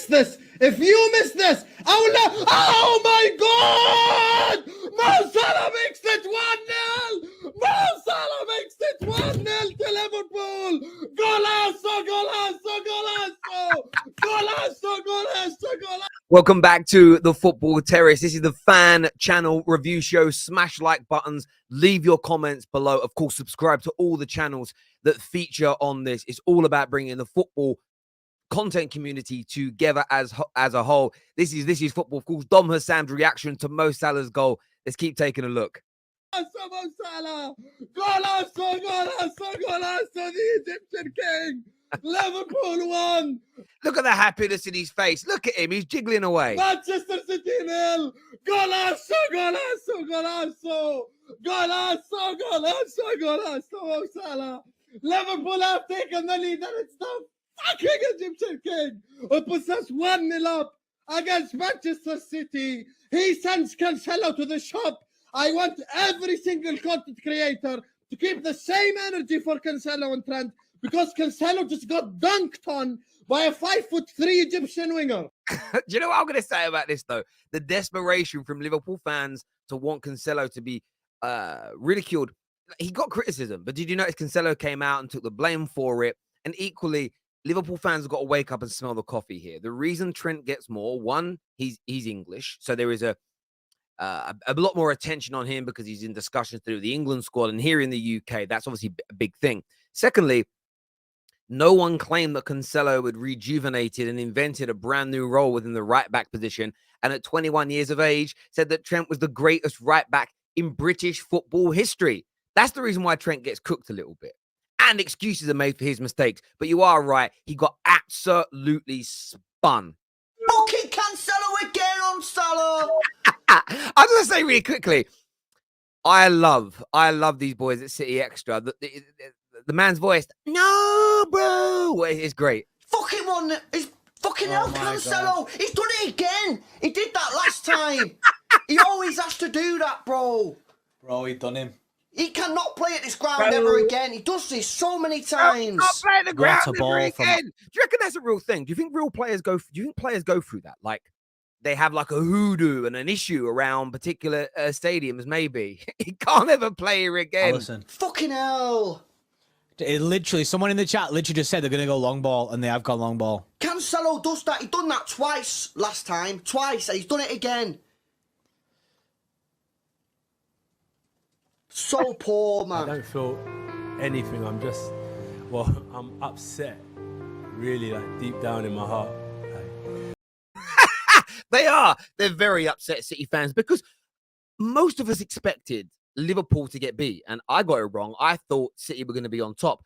this, I will not. Oh my God! Mo Salah makes it 1-0. Mo Salah makes it 1-0 to Liverpool. Golazo, golazo, golazo, golazo, golazo, golazo. Welcome back to the Football Terrace. This is the fan channel review show. Smash like buttons, leave your comments below. Of course, subscribe to all the channels that feature on this. It's all about bringing the football content community together as a whole. This is football. Of course, Dom Hassan's reaction to Mo Salah's goal. Let's keep taking a look. Mo Salah, golazo, golazo, golazo, the Egyptian king. Liverpool won. Look at the happiness in his face. Look at him. He's jiggling away. Manchester City 0. Golazo, golazo, golazo. Golazo, golazo, golazo, Mo Salah. Liverpool have taken the lead, and it's the fucking Egyptian king who puts us 1-0 up against Manchester City. He sends Cancelo to the shop. I want every single content creator to keep the same energy for Cancelo and Trent, because Cancelo just got dunked on by a 5'3" Egyptian winger. Do you know what I'm going to say about this, though? The desperation from Liverpool fans to want Cancelo to be ridiculed. He got criticism, but did you notice Cancelo came out and took the blame for it? And equally, Liverpool fans have got to wake up and smell the coffee here. The reason Trent gets more, one, he's English, so there is a lot more attention on him because he's in discussions to do with the England squad, and here in the UK, that's obviously a big thing. Secondly, no one claimed that Cancelo had rejuvenated and invented a brand new role within the right-back position, and at 21 years of age, said that Trent was the greatest right-back in British football history. That's the reason why Trent gets cooked a little bit. And excuses are made for his mistakes. But you are right. He got absolutely spun. Fucking Cancelo again on Salah. I'm going to say really quickly, I love these boys at City Extra. The man's voice, no, bro, it's great. Fucking one. It's fucking hell, Cancelo. He's done it again. He did that last time. He always has to do that, bro. Bro, he done him. He cannot play at this ground ever again. He does this so many times. Not play at the ground ever again. From... Do you reckon that's a real thing? Do you think players go through that? Like, they have like a hoodoo and an issue around particular stadiums, maybe. He can't ever play here again. Listen. Fucking hell. It literally, someone in the chat literally just said they're going to go long ball, and they have gone long ball. Cancelo does that. He done that twice last time. Twice. And he's done it again. So poor, man. I don't feel anything. I'm just, I'm upset. Really, like, deep down in my heart. They're very upset, City fans, because most of us expected Liverpool to get beat, and I got it wrong. I thought City were going to be on top,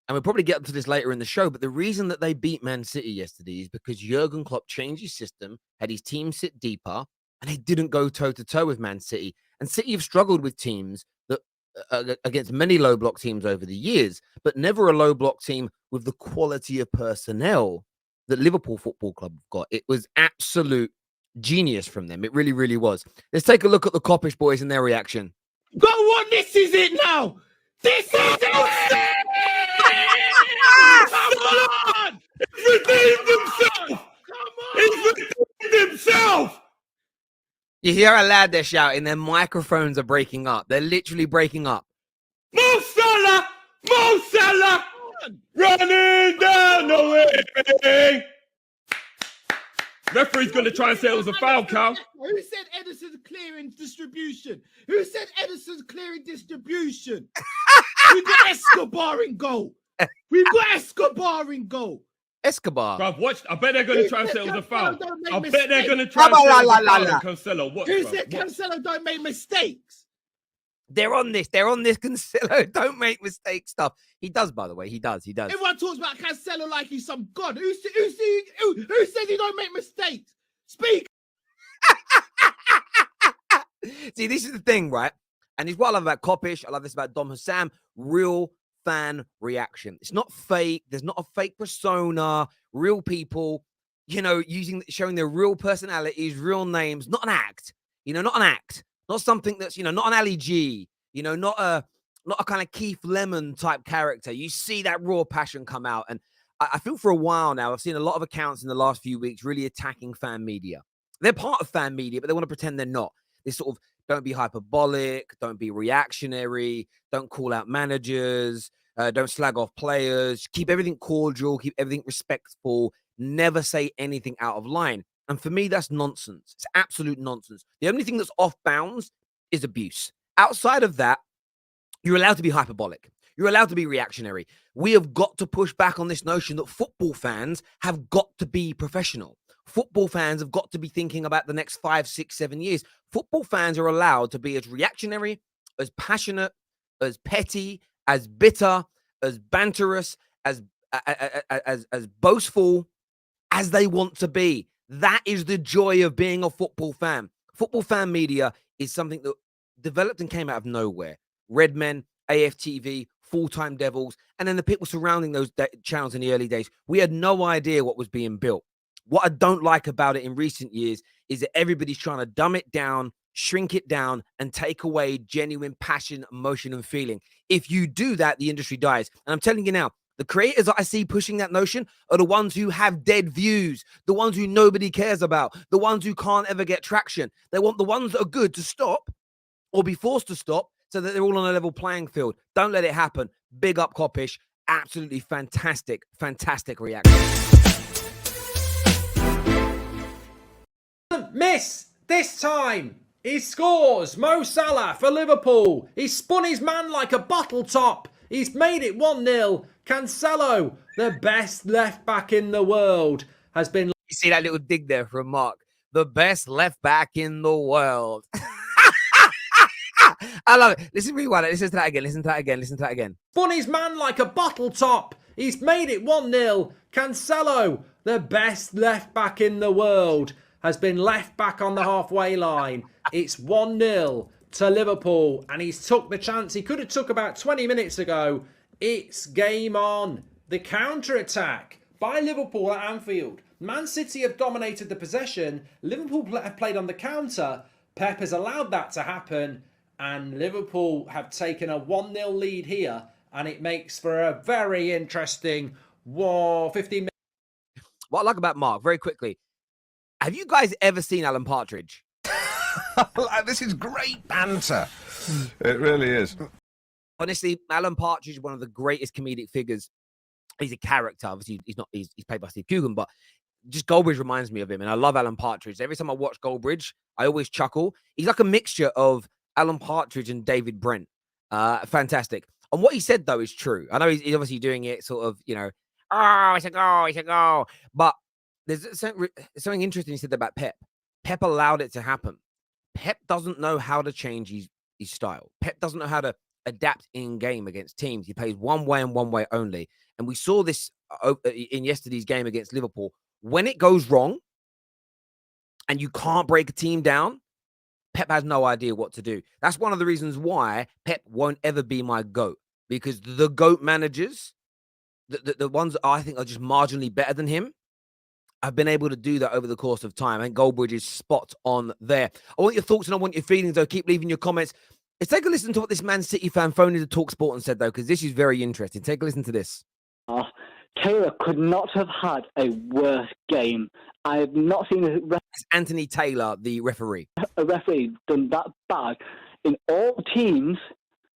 and we'll probably get to this later in the show, but the reason that they beat Man City yesterday is because Jurgen Klopp changed his system, had his team sit deeper, and they didn't go toe-to-toe with Man City. And City have struggled with teams that against many low-block teams over the years, but never a low-block team with the quality of personnel that Liverpool Football Club have got. It was absolute genius from them. It really, really was. Let's take a look at the KOPISH boys and their reaction. Go on, this is it now. This is it. Come on. He's redeemed himself. Come on. He's redeemed himself. You hear how loud they're shouting. Their microphones are breaking up. They're literally breaking up. Mo Salah! Mo Salah! Running down the wing! Referee's going to try and say it was a foul, Cal. Who said Edison's clearing distribution? Who said Edison's clearing distribution? We've got Escobar in goal. We've got Escobar in goal. Escobar. Bruv, watch. I bet they're going to try and say it was a foul. I bet they're going to try and say it was a foul on Cancelo. Watch, who said Cancelo don't make mistakes? They're on this. They're on this Cancelo. Don't make mistakes stuff. He does, by the way. He does. Everyone talks about Cancelo like he's some god. Who says he don't make mistakes? Speak. See, this is the thing, right? And it's what I love about KOPISH. I love this about Dom Hassan. Real fan reaction. It's not fake. There's not a fake persona. Real people, you know, showing their real personalities, real names. Not an act. You know, not an act. Not something that's, you know, not an Ali G. You know, not a kind of Keith Lemon type character. You see that raw passion come out. And I feel for a while now, I've seen a lot of accounts in the last few weeks really attacking fan media. They're part of fan media, but they want to pretend they're not. They sort of don't be hyperbolic, don't be reactionary, don't call out managers, don't slag off players, keep everything cordial, keep everything respectful, never say anything out of line. And for me, that's nonsense. It's absolute nonsense. The only thing that's off bounds is abuse. Outside of that, you're allowed to be hyperbolic. You're allowed to be reactionary. We have got to push back on this notion that football fans have got to be professional. Football fans have got to be thinking about the next 5, 6, 7 years. Football fans are allowed to be as reactionary, as passionate, as petty, as bitter, as banterous, as boastful as they want to be. That is the joy of being a football fan. Football fan media is something that developed and came out of nowhere. Redmen, AFTV, Full-Time Devils, and then the people surrounding those channels in the early days. We had no idea what was being built. What I don't like about it in recent years is that everybody's trying to dumb it down, shrink it down, and take away genuine passion, emotion, and feeling. If you do that, the industry dies. And I'm telling you now, the creators that I see pushing that notion are the ones who have dead views, the ones who nobody cares about, the ones who can't ever get traction. They want the ones that are good to stop or be forced to stop so that they're all on a level playing field. Don't let it happen. Big up KOPISH. Absolutely fantastic, fantastic reaction. Miss this time. He scores. Mo Salah for Liverpool. He spun his man like a bottle top. He's made it 1-0. Cancelo, the best left back in the world, has been... You see that little dig there from Mark? The best left back in the world. I love it. Listen, rewind it. Listen to that again. Listen to that again. Listen to that again. Spun his man like a bottle top. He's made it 1-0. Cancelo, the best left back in the world, has been left back on the halfway line. It's 1-0 to Liverpool, and he's took the chance he could have took about 20 minutes ago. It's game on. The counter-attack by Liverpool at Anfield. Man City have dominated the possession. Liverpool have played on the counter. Pep has allowed that to happen, and Liverpool have taken a 1-0 lead here, and it makes for a very interesting 15 minutes. What I like about Mark, very quickly, have you guys ever seen Alan Partridge? This is great banter. It really is. Honestly, Alan Partridge is one of the greatest comedic figures. He's a character. Obviously, he's played by Steve Coogan, but just Goldbridge reminds me of him. And I love Alan Partridge. Every time I watch Goldbridge, I always chuckle. He's like a mixture of Alan Partridge and David Brent. Fantastic. And what he said, though, is true. I know he's obviously doing it sort of, oh, it's a goal, it's a goal. But there's something interesting he said about Pep. Pep allowed it to happen. Pep doesn't know how to change his style. Pep doesn't know how to adapt in game against teams. He plays one way and one way only. And we saw this in yesterday's game against Liverpool. When it goes wrong and you can't break a team down, Pep has no idea what to do. That's one of the reasons why Pep won't ever be my GOAT, because the GOAT managers, the ones that I think are just marginally better than him, I've been able to do that over the course of time. I think Goldbridge is spot on there. I want your thoughts and I want your feelings, though. Keep leaving your comments. Let's take a listen to what this Man City fan phoned into TalkSport and said, though, because this is very interesting. Take a listen to this. Taylor could not have had a worse game. I have not seen It's Anthony Taylor, the referee. a referee done that bad in all teams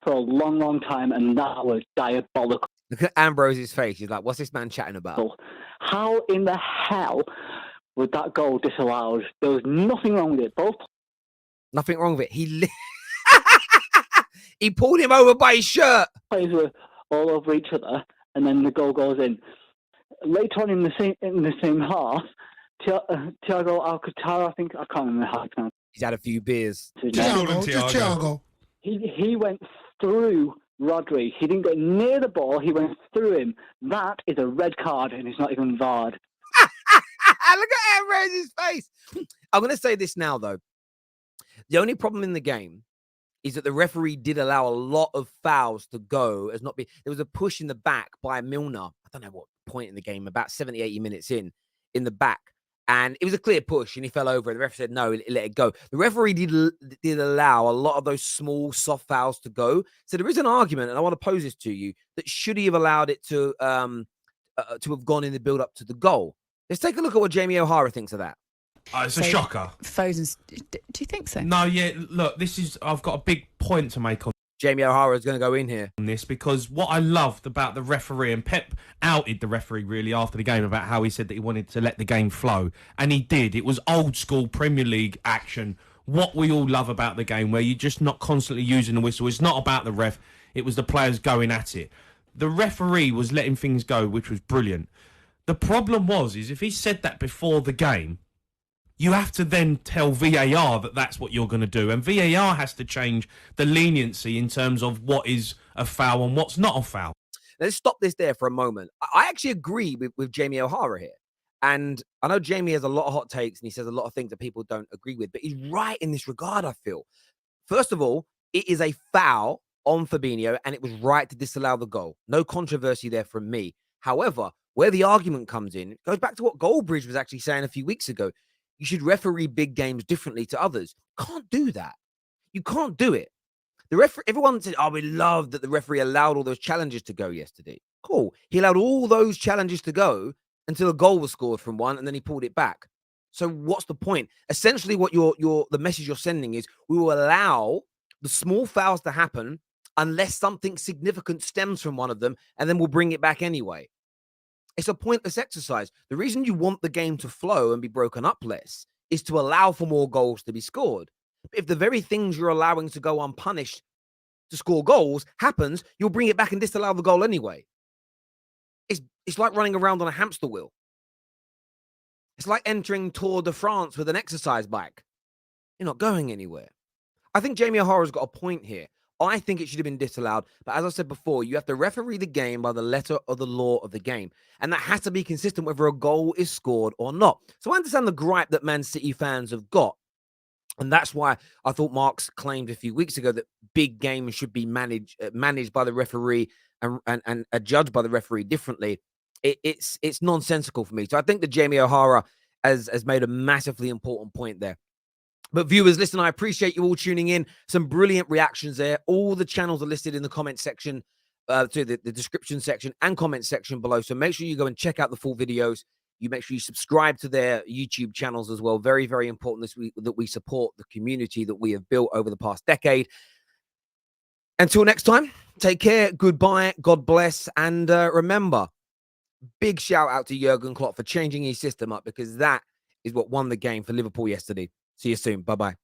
for a long, long time, and that was diabolical. Look at Ambrose's face. He's like, what's this man chatting about? How in the hell was that goal disallowed? There was nothing wrong with it. Both Nothing wrong with it. He pulled him over by his shirt. players were all over each other, and then the goal goes in. Later on in the same half, Thiago Alcantara, I think, I can't remember how it's pronounced. He's had a few beers. Thiago. He went through Rodri. He didn't go near the ball. He went through him. That is a red card, and it's not even VAR'd. Look at Ambrose's face. I'm going to say this now, though. The only problem in the game is that the referee did allow a lot of fouls to go as not be. There was a push in the back by Milner. I don't know what point in the game, about 70, 80 minutes in the back. And it was a clear push and he fell over and the ref said, no, let it go. The referee did allow a lot of those small, soft fouls to go. So there is an argument, and I want to pose this to you, that should he have allowed it to to have gone in the build up to the goal. Let's take a look at what Jamie O'Hara thinks of that. It's a shocker. Foden's. Do you think so? No, yeah. Look, I've got a big point to make on Jamie O'Hara is going to go in here on this, because what I loved about the referee, and Pep outed the referee really after the game about how he said that he wanted to let the game flow, and he did. It was old school Premier League action, what we all love about the game, where you're just not constantly using the whistle. It's not about the ref, it was the players going at it. The referee was letting things go, which was brilliant. The problem is if he said that before the game, you have to then tell VAR that that's what you're going to do. And VAR has to change the leniency in terms of what is a foul and what's not a foul. Let's stop this there for a moment. I actually agree with Jamie O'Hara here. And I know Jamie has a lot of hot takes and he says a lot of things that people don't agree with, but he's right in this regard, I feel. First of all, it is a foul on Fabinho and it was right to disallow the goal. No controversy there from me. However, where the argument comes in, it goes back to what GOLDBRIDGE was actually saying a few weeks ago. You should referee big games differently to others. Can't do that. You can't do it. The referee, everyone said, oh, we love that the referee allowed all those challenges to go yesterday. Cool. He allowed all those challenges to go until a goal was scored from one, and then he pulled it back. So what's the point? Essentially, what the message you're sending is we will allow the small fouls to happen unless something significant stems from one of them, and then we'll bring it back anyway. It's a pointless exercise. The reason you want the game to flow and be broken up less is to allow for more goals to be scored. But if the very things you're allowing to go unpunished to score goals happens, you'll bring it back and disallow the goal anyway. It's like running around on a hamster wheel. It's like entering Tour de France with an exercise bike. You're not going anywhere. I think Jamie O'Hara's got a point here. I think it should have been disallowed. But as I said before, you have to referee the game by the letter of the law of the game. And that has to be consistent whether a goal is scored or not. So I understand the gripe that Man City fans have got. And that's why I thought Marks claimed a few weeks ago that big games should be managed by the referee and judged by the referee differently. It's nonsensical for me. So I think that Jamie O'Hara has made a massively important point there. But viewers, listen, I appreciate you all tuning in. Some brilliant reactions there. All the channels are listed in the comment section, to the description section and comment section below. So make sure you go and check out the full videos. You make sure you subscribe to their YouTube channels as well. Very, very important that we support the community that we have built over the past decade. Until next time, take care. Goodbye. God bless. And remember, big shout out to Jurgen Klopp for changing his system up, because that is what won the game for Liverpool yesterday. See you soon. Bye-bye.